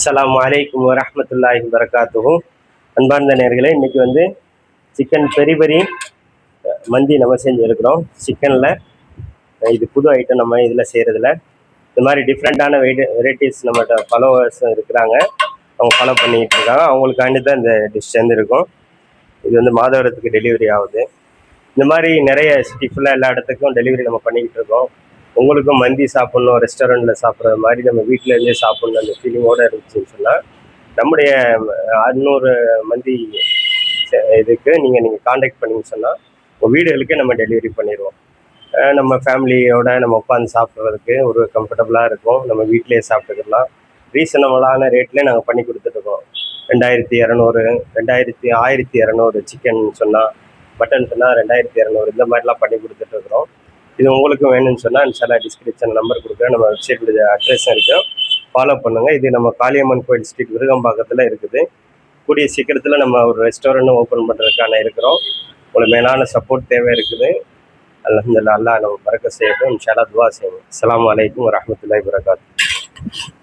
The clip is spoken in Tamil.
அஸ்ஸலாமு அலைக்கும் வரஹ்மத்துல்லாஹி வபரகாத்துஹு. அன்பார்ந்த நேயர்களே, இன்னைக்கு சிக்கன் பெரி பெரி மந்தி நம்ம செஞ்சுருக்கிறோம். சிக்கனில் இது புது ஐட்டம் நம்ம இதில் செய்கிறதுல. இந்த மாதிரி டிஃப்ரெண்ட்டான வெரைட்டிஸ் நம்மகிட்ட ஃபாலோவர்ஸும் இருக்கிறாங்க. அவங்க ஃபாலோ பண்ணிக்கிட்டு இருக்காங்க. அவங்களுக்காண்டி தான் இந்த டிஷ் செஞ்சுருக்கோம். இது மாதவரத்துக்கு டெலிவரி ஆகுது. இந்த மாதிரி நிறைய சிட்டி ஃபுல்லாக எல்லா இடத்துக்கும் டெலிவரி நம்ம பண்ணிக்கிட்டு இருக்கோம். உங்களுக்கும் மந்தி சாப்பிட்ணும், ரெஸ்டாரண்ட்டில் சாப்பிட்ற மாதிரி நம்ம வீட்டிலேருந்தே சாப்பிட்ணும் அந்த ஃபீலிங்கோடு இருந்துச்சுன்னு சொன்னால், நம்முடைய 600 மந்தி இதுக்கு நீங்கள் காண்டாக்ட் பண்ணிங்கன்னு சொன்னால் உங்கள் வீடுகளுக்கே நம்ம டெலிவரி பண்ணிடுவோம். நம்ம ஃபேமிலியோட நம்ம உட்காந்து சாப்பிட்றதுக்கு ஒரு கம்ஃபர்டபுளாக இருக்கும். நம்ம வீட்டிலேயே சாப்பிட்டுக்கலாம். ரீசனபிளான ரேட்லேயே நாங்கள் பண்ணி கொடுத்துட்ருக்கோம். 2200 1200 சிக்கன் சொன்னால், மட்டன் சொன்னால் 2200 இந்த மாதிரிலாம் பண்ணி கொடுத்துட்ருக்குறோம். இது உங்களுக்கும் வேணும்னு சொன்னால் இன்ஷால்லா டிஸ்கிரிப்ஷன் நம்பர் கொடுக்குறேன். நம்ம வெப்சைட்டில் அட்ரஸும் இருக்குது, ஃபாலோ பண்ணுங்கள். இது நம்ம காளியம்மன் கோயில் ஸ்ட்ரீட் விருகம்பாக்கத்தில் இருக்குது. கூடிய சீக்கிரத்தில் நம்ம ஒரு ரெஸ்டாரண்ட்டும் ஓப்பன் பண்ணுறதுக்கான இருக்கிறோம். உங்களுக்கு மேலான சப்போர்ட் தேவை இருக்குது. அல்ஹம்துலில்லாஹ், அல்லாஹ் நம்ம பரக்கத் செய்யட்டும். இன்ஷா அல்லாஹ் துஆ செய்யுங்க. அஸ்ஸலாமு அலைக்கும் வரஹ்மத்துல்லாஹி வபரகாத்துஹு.